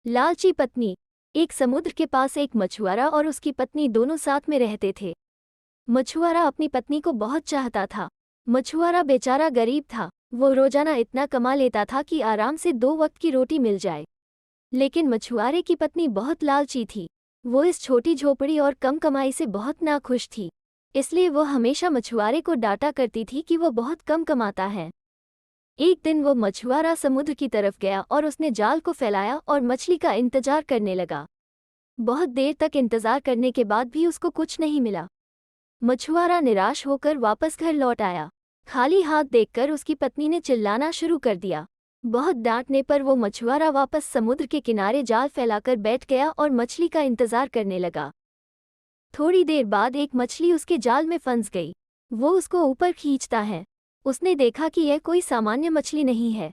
लालची पत्नी। एक समुद्र के पास एक मछुआरा और उसकी पत्नी दोनों साथ में रहते थे। मछुआरा अपनी पत्नी को बहुत चाहता था। मछुआरा बेचारा गरीब था। वो रोजाना इतना कमा लेता था कि आराम से 2 वक्त की रोटी मिल जाए। लेकिन मछुआरे की पत्नी बहुत लालची थी। वो इस छोटी झोपड़ी और कम कमाई से बहुत नाखुश थी। इसलिए वो हमेशा मछुआरे को डांटा करती थी कि वो बहुत कम कमाता है। एक दिन वो मछुआरा समुद्र की तरफ गया और उसने जाल को फैलाया और मछली का इंतजार करने लगा। बहुत देर तक इंतजार करने के बाद भी उसको कुछ नहीं मिला। मछुआरा निराश होकर वापस घर लौट आया। खाली हाथ देखकर उसकी पत्नी ने चिल्लाना शुरू कर दिया। बहुत डांटने पर वो मछुआरा वापस समुद्र के किनारे जाल फैलाकर बैठ गया और मछली का इंतजार करने लगा। थोड़ी देर बाद एक मछली उसके जाल में फंस गई। वो उसको ऊपर खींचता है। उसने देखा कि यह कोई सामान्य मछली नहीं है।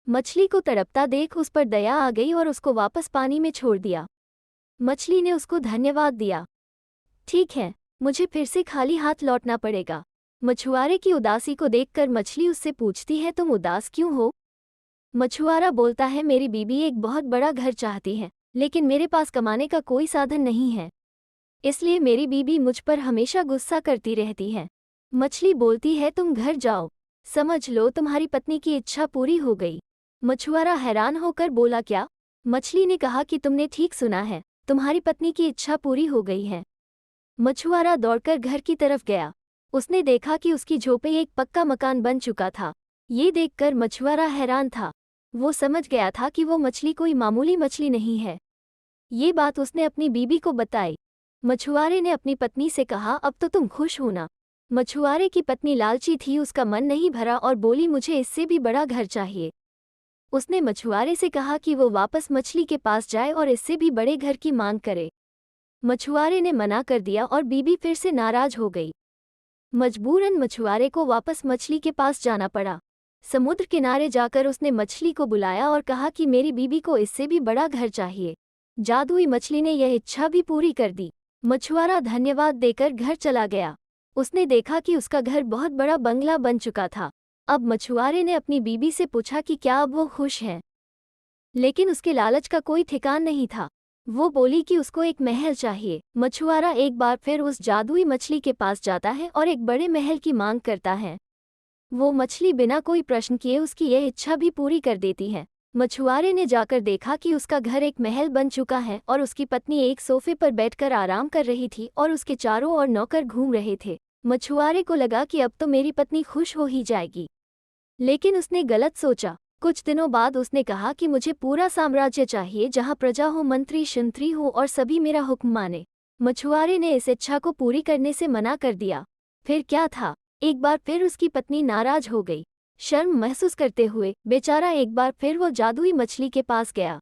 मछली को तड़पता देख उस पर दया आ गई और उसको वापस पानी में छोड़ दिया। मछली ने उसको धन्यवाद दिया। ठीक है, मुझे फिर से खाली हाथ लौटना पड़ेगा। मछुआरे की उदासी को देखकर मछली उससे पूछती है, तुम उदास क्यों हो? मछुआरा बोलता है, मेरी बीबी एक बहुत बड़ा घर चाहती है, लेकिन मेरे पास कमाने का कोई साधन नहीं है। इसलिए मेरी बीबी मुझ पर हमेशा गुस्सा करती रहती है। मछली बोलती है, तुम घर जाओ, समझ लो तुम्हारी पत्नी की इच्छा पूरी हो गई। मछुआरा हैरान होकर बोला, क्या? मछली ने कहा कि तुमने ठीक सुना है, तुम्हारी पत्नी की इच्छा पूरी हो गई है। मछुआरा दौड़कर घर की तरफ गया। उसने देखा कि उसकी झोपड़ी एक पक्का मकान बन चुका था। ये देखकर मछुआरा हैरान था। वो समझ गया था कि वो मछली कोई मामूली मछली नहीं है। ये बात उसने अपनी बीबी को बताई। मछुआरे ने अपनी पत्नी से कहा, अब तो तुम खुश हो ना? मछुआरे की पत्नी लालची थी, उसका मन नहीं भरा और बोली, मुझे इससे भी बड़ा घर चाहिए। उसने मछुआरे से कहा कि वो वापस मछली के पास जाए और इससे भी बड़े घर की मांग करे। मछुआरे ने मना कर दिया और बीबी फिर से नाराज हो गई। मजबूरन मछुआरे को वापस मछली के पास जाना पड़ा। समुद्र किनारे जाकर उसने मछली को बुलाया और कहा कि मेरी बीबी को इससे भी बड़ा घर चाहिए। जादुई मछली ने यह इच्छा भी पूरी कर दी। मछुआरा धन्यवाद देकर घर चला गया। उसने देखा कि उसका घर बहुत बड़ा बंगला बन चुका था। अब मछुआरे ने अपनी बीबी से पूछा कि क्या अब वो खुश है, लेकिन उसके लालच का कोई ठिकान नहीं था। वो बोली कि उसको एक महल चाहिए। मछुआरा एक बार फिर उस जादुई मछली के पास जाता है और एक बड़े महल की मांग करता है। वो मछली बिना कोई प्रश्न किए उसकी यह इच्छा भी पूरी कर देती है। मछुआरे ने जाकर देखा कि उसका घर एक महल बन चुका है और उसकी पत्नी एक सोफे पर बैठकर आराम कर रही थी और उसके चारों ओर नौकर घूम रहे थे। मछुआरे को लगा कि अब तो मेरी पत्नी खुश हो ही जाएगी, लेकिन उसने गलत सोचा। कुछ दिनों बाद उसने कहा कि मुझे पूरा साम्राज्य चाहिए, जहाँ प्रजा हो, मंत्री शंत्री हो और सभी मेरा हुक्म माने। मछुआरे ने इस इच्छा को पूरी करने से मना कर दिया। फिर क्या था, एक बार फिर उसकी पत्नी नाराज हो गई। शर्म महसूस करते हुए बेचारा एक बार फिर वो जादुई मछली के पास गया।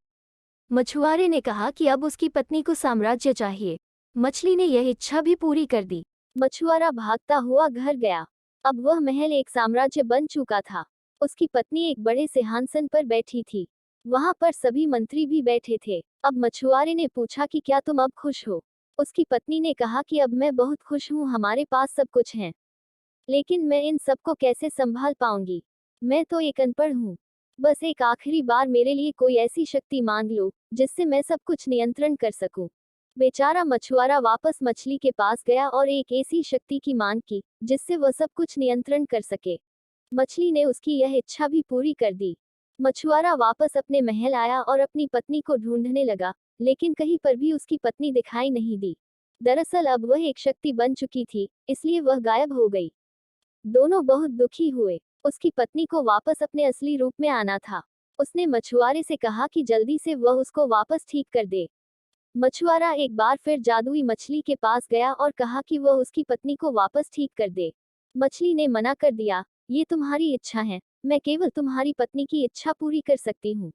मछुआरे ने कहा कि अब उसकी पत्नी को साम्राज्य चाहिए। मछली ने यह इच्छा भी पूरी कर दी। मछुआरा भागता हुआ घर गया। अब वह महल एक साम्राज्य बन चुका था। उसकी पत्नी एक बड़े सिंहासन पर बैठी थी। वहां पर सभी मंत्री भी बैठे थे। अब मछुआरे ने पूछा कि क्या तुम अब खुश हो? उसकी पत्नी ने कहा कि अब मैं बहुत खुश हूँ, हमारे पास सब कुछ है, लेकिन मैं इन सबको कैसे संभाल पाऊंगी? मैं तो एक अनपढ़ हूँ। बस एक आखिरी बार मेरे लिए कोई ऐसी शक्ति मांग लो जिससे मैं सब कुछ नियंत्रण कर सकूं। बेचारा मछुआरा वापस मछली के पास गया और एक ऐसी शक्ति की मांग की जिससे वह सब कुछ नियंत्रण कर सके। मछली ने उसकी यह इच्छा भी पूरी कर दी। मछुआरा वापस अपने महल आया और अपनी पत्नी को ढूंढने लगा, लेकिन कहीं पर भी उसकी पत्नी दिखाई नहीं दी। दरअसल अब वह एक शक्ति बन चुकी थी, इसलिए वह गायब हो गई। दोनों बहुत दुखी हुए। उसकी पत्नी को वापस अपने असली रूप में आना था। उसने मछुआरे से कहा कि जल्दी से वह उसको वापस ठीक कर दे। मछुआरा एक बार फिर जादुई मछली के पास गया और कहा कि वह उसकी पत्नी को वापस ठीक कर दे। मछली ने मना कर दिया, ये तुम्हारी इच्छा है, मैं केवल तुम्हारी पत्नी की इच्छा पूरी कर सकती हूँ,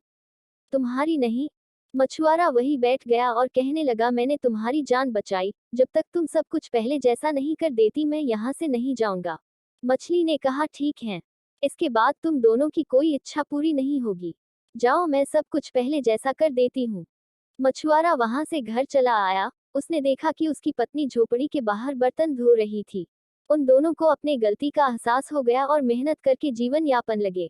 तुम्हारी नहीं। मछुआरा वही बैठ गया और कहने लगा, मैंने तुम्हारी जान बचाई, जब तक तुम सब कुछ पहले जैसा नहीं कर देती मैं यहाँ से नहीं जाऊंगा। मछली ने कहा, ठीक है, इसके बाद तुम दोनों की कोई इच्छा पूरी नहीं होगी, जाओ मैं सब कुछ पहले जैसा कर देती हूँ। मछुआरा वहां से घर चला आया। उसने देखा कि उसकी पत्नी झोपड़ी के बाहर बर्तन धो रही थी। उन दोनों को अपने गलती का एहसास हो गया और मेहनत करके जीवन यापन लगे।